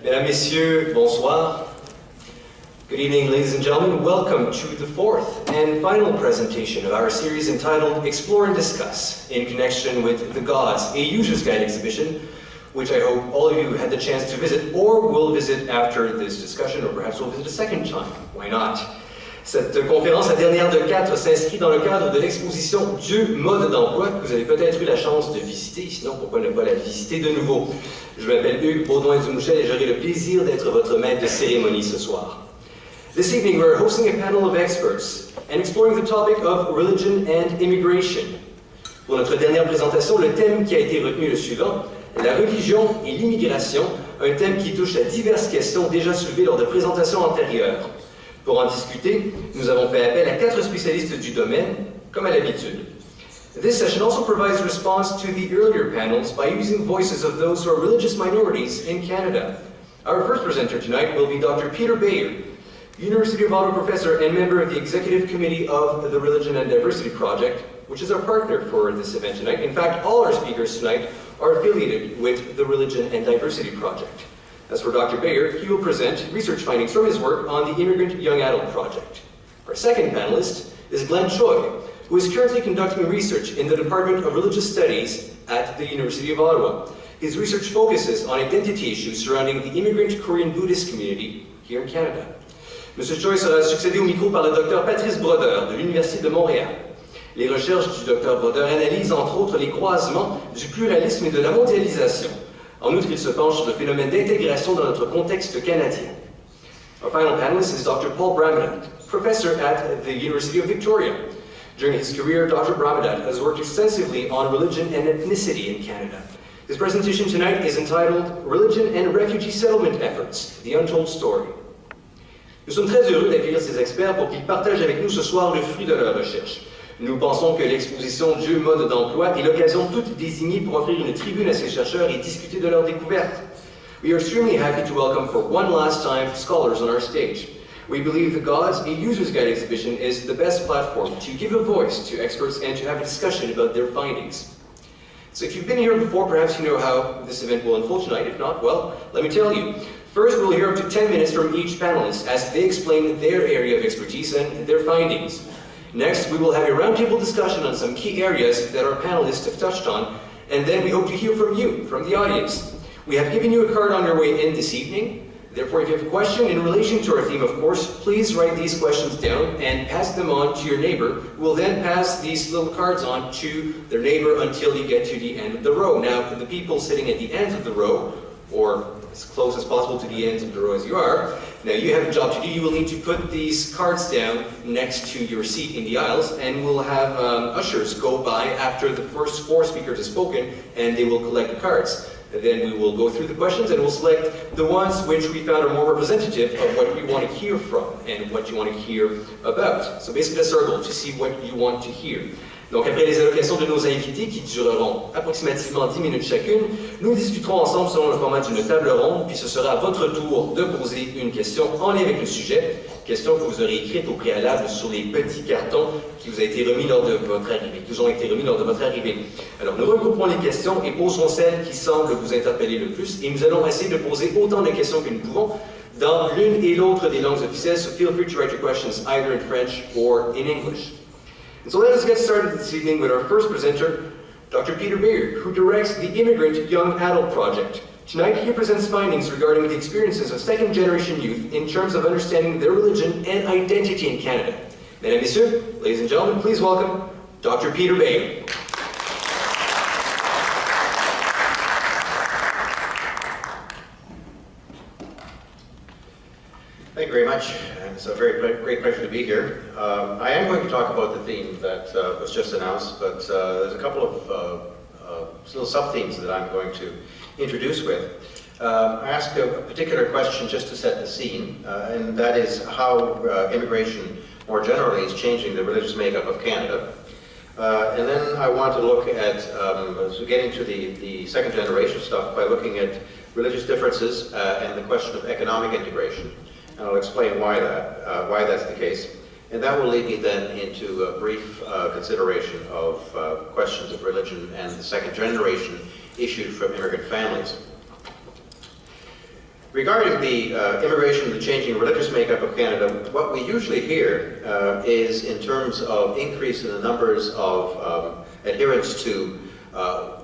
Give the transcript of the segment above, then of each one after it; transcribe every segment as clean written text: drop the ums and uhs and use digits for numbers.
Mesdames, Messieurs, bonsoir. Good evening, ladies and gentlemen. Welcome to the fourth and final presentation of our series entitled Explore and Discuss in connection with the Gods, a User's Guide exhibition, which I hope all of you had the chance to visit or will visit after this discussion, or perhaps will visit a second time. Why not? Cette conférence, la dernière de 4, s'inscrit dans le cadre de l'exposition Dieu, mode d'emploi, que vous avez peut-être eu la chance de visiter, sinon pourquoi ne pas la visiter de nouveau. Je m'appelle Hugues Baudouin-Dumouchel et j'aurai le plaisir d'être votre maître de cérémonie ce soir. This evening we're hosting a panel of experts and exploring the topic of religion and immigration. Pour notre dernière présentation, le thème qui a été retenu est le suivant: la religion et l'immigration, un thème qui touche à diverses questions déjà soulevées lors de présentations antérieures. Pour en discuter, nous avons fait appel à 4 spécialistes du domaine, comme à l'habitude. This session also provides response to the earlier panels by using voices of those who are religious minorities in Canada. Our first presenter tonight will be Dr. Peter Beyer, University of Ottawa professor and member of the Executive Committee of the Religion and Diversity Project, which is our partner for this event tonight. In fact, all our speakers tonight are affiliated with the Religion and Diversity Project. As for Dr. Beyer, he will present research findings from his work on the Immigrant Young Adult Project. Our second panelist is Glenn Choi, who is currently conducting research in the Department of Religious Studies at the University of Ottawa. His research focuses on identity issues surrounding the immigrant Korean Buddhist community here in Canada. M. Choi sera succédé au micro par le Dr. Patrice Brodeur de l'Université de Montréal. Les recherches du Dr. Brodeur analysent entre autres les croisements du pluralisme et de la mondialisation. En outre, il se penche sur le phénomène d'intégration dans notre contexte canadien. Our final panelist is Dr. Paul Bramadat, professor at the University of Victoria. During his career, Dr. Bramadat has worked extensively on religion and ethnicity in Canada. His presentation tonight is entitled Religion and Refugee Settlement Efforts, The Untold Story. Nous sommes très heureux d'accueillir ces experts pour qu'ils partagent avec nous ce soir le fruit de leur recherche. Nous pensons que l'exposition Dieu, mode d'emploi est l'occasion toute désignée pour offrir une tribune à ces chercheurs et discuter de leurs découvertes. We are extremely happy to welcome for one last time scholars on our stage. We believe the Gods, a User's Guide exhibition is the best platform to give a voice to experts and to have a discussion about their findings. So if you've been here before, perhaps you know how this event will unfold tonight. If not, well, let me tell you. First, we'll hear up to 10 minutes from each panelist as they explain their area of expertise and their findings. Next, we will have a roundtable discussion on some key areas that our panelists have touched on, and then we hope to hear from you, from the audience. We have given you a card on your way in this evening. Therefore, if you have a question in relation to our theme, of course, please write these questions down and pass them on to your neighbor, who will then pass these little cards on to their neighbor until you get to the end of the row. Now, the people sitting at the ends of the row, or as close as possible to the ends of the row as you are, now you have a job to do. You will need to put these cards down next to your seat in the aisles, and we'll have ushers go by after the first 4 speakers have spoken, and they will collect the cards. And then we will go through the questions and we'll select the ones which we found are more representative of what we want to hear from and what you want to hear about. So basically that's our goal, to see what you want to hear. Donc après les allocations de nos invités, qui dureront approximativement 10 minutes chacune, nous discuterons ensemble selon le format d'une table ronde, puis ce sera à votre tour de poser une question en lien avec le sujet, question que vous aurez écrite au préalable sur les petits cartons qui vous ont été remis lors de votre arrivée, qui vous ont été remis lors de votre arrivée. Alors nous regrouperons les questions et poserons celles qui semblent vous interpeller le plus, et nous allons essayer de poser autant de questions que nous pouvons dans l'une et l'autre des langues officielles, so feel free to write your questions either in French or in English. And so let us get started this evening with our first presenter, Dr. Peter Beyer, who directs the Immigrant Young Adult Project. Tonight he presents findings regarding the experiences of second-generation youth in terms of understanding their religion and identity in Canada. Mesdames, Messieurs, ladies and gentlemen, please welcome Dr. Peter Beyer. Thank you very much. It's a very great pleasure to be here. I am going to talk about the theme that was just announced, but there's a couple of little sub-themes that I'm going to introduce with. I ask a particular question just to set the scene, and that is how immigration more generally is changing the religious makeup of Canada. And then I want to look at, so getting to the second generation stuff by looking at religious differences and the question of economic integration. And I'll explain why that's the case. And that will lead me then into a brief consideration of questions of religion and the second generation issued from immigrant families. Regarding the immigration, the changing religious makeup of Canada, what we usually hear is in terms of increase in the numbers of adherents to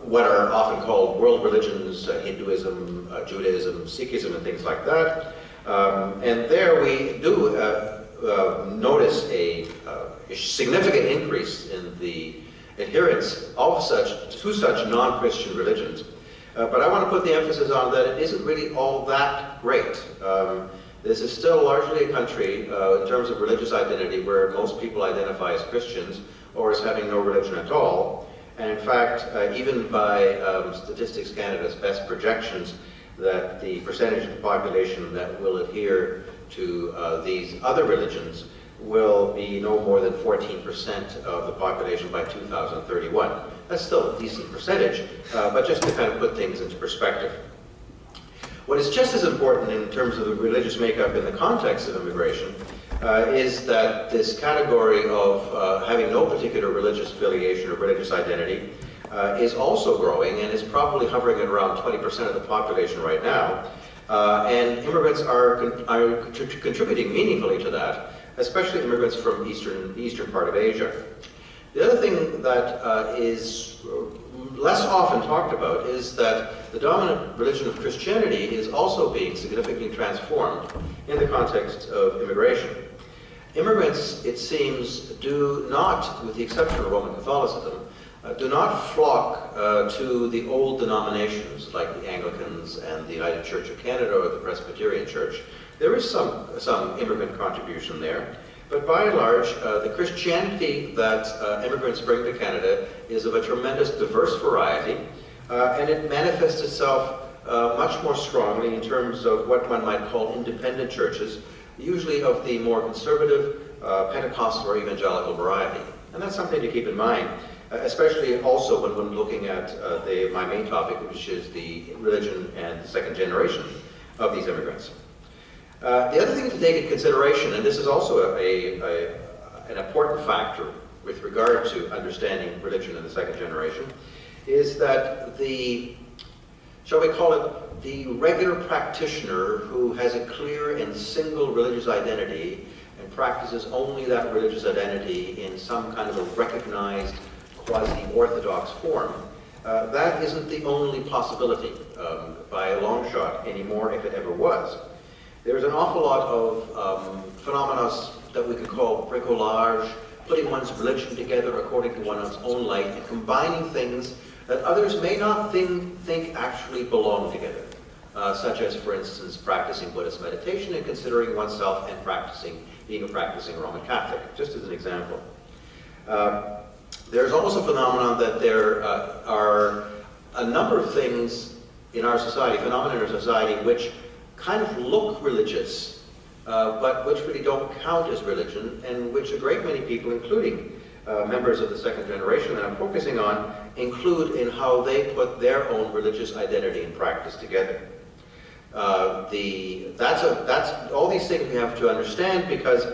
what are often called world religions, Hinduism, Judaism, Sikhism, and things like that. And there we do notice a significant increase in the adherence of to such non-Christian religions. But I want to put the emphasis on that it isn't really all that great. This is still largely a country, in terms of religious identity, where most people identify as Christians or as having no religion at all. And in fact, even by Statistics Canada's best projections, that the percentage of the population that will adhere to these other religions will be no more than 14% of the population by 2031. That's still a decent percentage, but just to kind of put things into perspective. What is just as important in terms of the religious makeup in the context of immigration is that this category of having no particular religious affiliation or religious identity is also growing and is probably hovering at around 20% of the population right now. And immigrants are contributing meaningfully to that, especially immigrants from the eastern part of Asia. The other thing that is less often talked about is that the dominant religion of Christianity is also being significantly transformed in the context of immigration. Immigrants, it seems, do not, with the exception of Roman Catholicism, do not flock to the old denominations like the Anglicans and the United Church of Canada or the Presbyterian Church. There is some immigrant contribution there. But by and large, the Christianity that immigrants bring to Canada is of a tremendous diverse variety, and it manifests itself much more strongly in terms of what one might call independent churches, usually of the more conservative, Pentecostal or evangelical variety. And that's something to keep in mind, especially also when looking at my main topic, which is the religion and the second generation of these immigrants. The other thing to take into consideration, and this is also an important factor with regard to understanding religion in the second generation, is that the, shall we call it, the regular practitioner who has a clear and single religious identity and practices only that religious identity in some kind of a recognized quasi-orthodox form, that isn't the only possibility by a long shot anymore, if it ever was. There's an awful lot of phenomena that we could call bricolage, putting one's religion together according to one's own light, and combining things that others may not think actually belong together, such as, for instance, practicing Buddhist meditation and considering oneself and being a practicing Roman Catholic, just as an example. There's also a phenomenon that there are a number of things in our society, phenomena in our society, which kind of look religious, but which really don't count as religion, and which a great many people, including members of the second generation that I'm focusing on, include in how they put their own religious identity and practice together. All these things we have to understand, because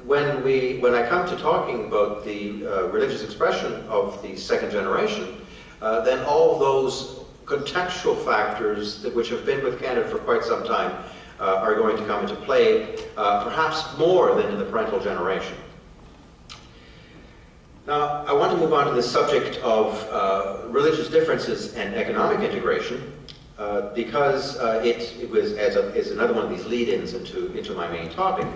when I come to talking about the religious expression of the second generation, then all those contextual factors which have been with Canada for quite some time are going to come into play, perhaps more than in the parental generation. Now, I want to move on to the subject of religious differences and economic integration, because it was as another one of these lead-ins into my main topic.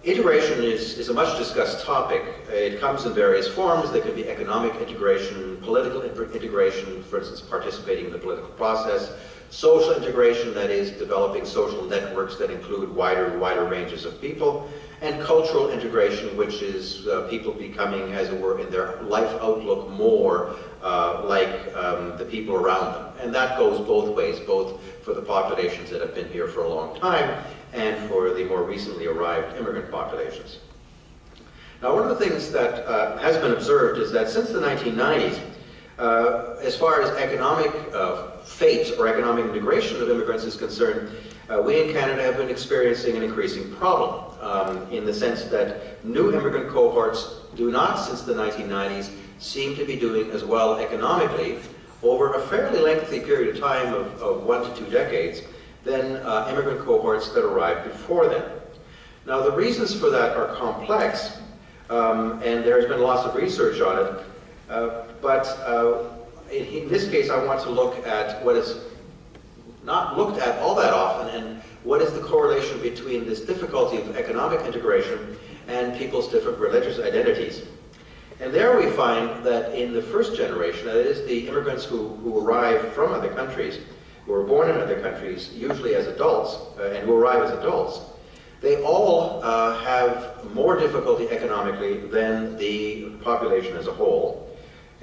Integration is a much discussed topic. It comes in various forms. There can be economic integration, political integration, for instance, participating in the political process, social integration, that is, developing social networks that include wider and wider ranges of people, and cultural integration, which is people becoming, as it were, in their life outlook more like the people around them. And that goes both ways, both for the populations that have been here for a long time and for the more recently arrived immigrant populations. Now, one of the things that has been observed is that since the 1990s, as far as economic fate or economic integration of immigrants is concerned, we in Canada have been experiencing an increasing problem in the sense that new immigrant cohorts do not, since the 1990s, seem to be doing as well economically over a fairly lengthy period of time of 1 to 2 decades than immigrant cohorts that arrived before them. Now, the reasons for that are complex, and there's been lots of research on it, but in this case, I want to look at what is not looked at all that often, and what is the correlation between this difficulty of economic integration and people's different religious identities. And there we find that in the first generation, that is, the immigrants who arrive from other countries, who are born in other countries, usually as adults, and who arrive as adults, they all have more difficulty economically than the population as a whole.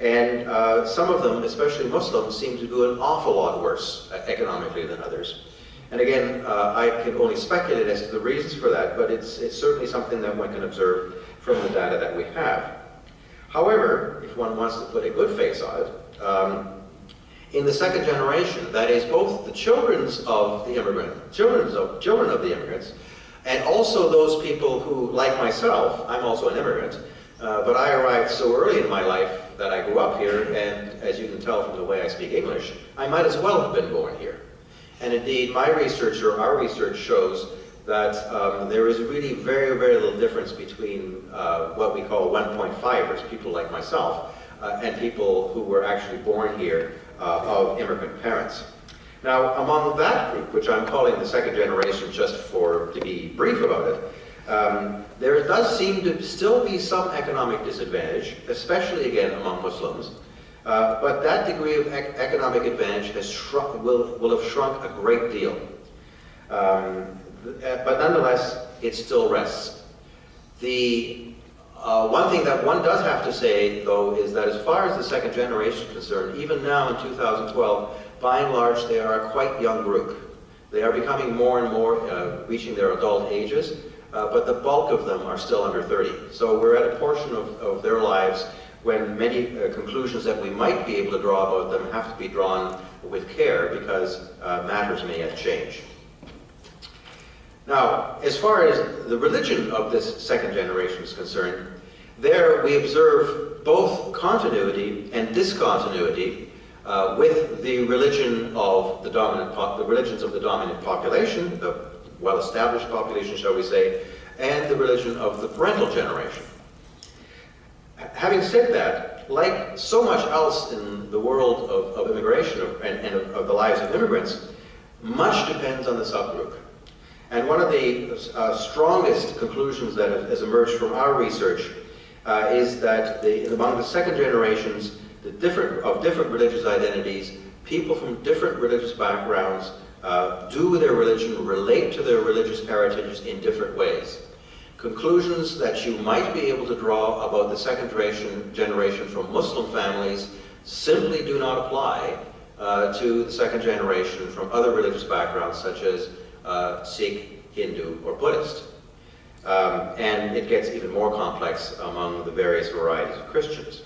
And some of them, especially Muslims, seem to do an awful lot worse economically than others. And again, I can only speculate as to the reasons for that, but it's certainly something that one can observe from the data that we have. However, if one wants to put a good face on it, in the second generation, that is both the children of the immigrants, and also those people who, like myself, I'm also an immigrant, but I arrived so early in my life that I grew up here, and as you can tell from the way I speak English, I might as well have been born here. And indeed, my research, or our research, shows that there is really very, very little difference between what we call 1.5ers, people like myself, and people who were actually born here of immigrant parents. Now, among that group, which I'm calling the second generation just to be brief about it, there does seem to still be some economic disadvantage, especially again among Muslims, but that degree of economic advantage has will have shrunk a great deal. But nonetheless, it still rests. The one thing that one does have to say, though, is that as far as the second generation is concerned, even now in 2012, by and large, they are a quite young group. They are becoming more and more reaching their adult ages, but the bulk of them are still under 30. So we're at a portion of their lives when many conclusions that we might be able to draw about them have to be drawn with care because matters may yet change. Now, as far as the religion of this second generation is concerned, there we observe both continuity and discontinuity with the religion of the religions of the dominant population, the well-established population, shall we say, and the religion of the parental generation. Having said that, like so much else in the world of immigration and of the lives of immigrants, much depends on the subgroup. And one of the strongest conclusions that has emerged from our research is that among the second generations of different religious identities, people from different religious backgrounds do their religion relate to their religious heritages in different ways. Conclusions that you might be able to draw about the second generation from Muslim families simply do not apply to the second generation from other religious backgrounds such as Sikh, Hindu, or Buddhist. And it gets even more complex among the various varieties of Christians.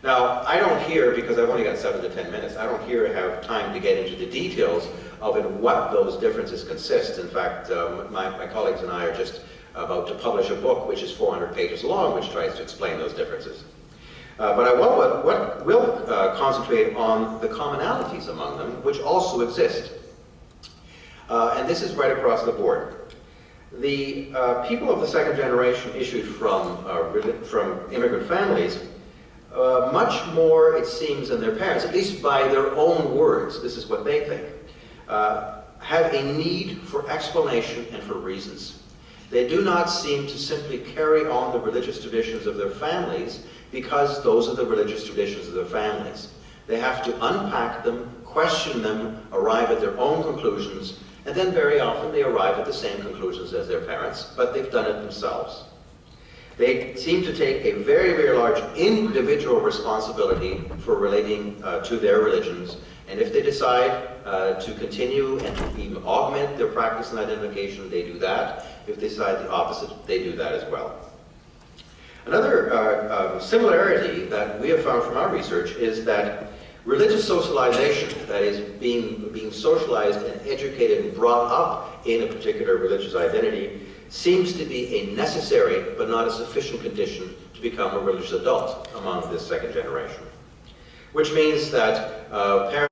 Now, I don't here, because I've only got 7 to 10 minutes, I don't here have time to get into the details of what those differences consist. In fact, my colleagues and I are just about to publish a book which is 400 pages long, which tries to explain those differences. But I will concentrate on the commonalities among them, which also exist. And this is right across the board. The people of the second generation issued from immigrant families, much more, it seems, than their parents, at least by their own words, this is what they think, have a need for explanation and for reasons. They do not seem to simply carry on the religious traditions of their families because those are the religious traditions of their families. They have to unpack them, question them, arrive at their own conclusions, and then very often they arrive at the same conclusions as their parents, but they've done it themselves. They seem to take a very, very large individual responsibility for relating to their religions, and if they decide to continue and to even augment their practice and identification, they do that. If they decide the opposite, they do that as well. Another similarity that we have found from our research is that religious socialization, that is being socialized and educated and brought up in a particular religious identity, seems to be a necessary but not a sufficient condition to become a religious adult among this second generation. Which means that parents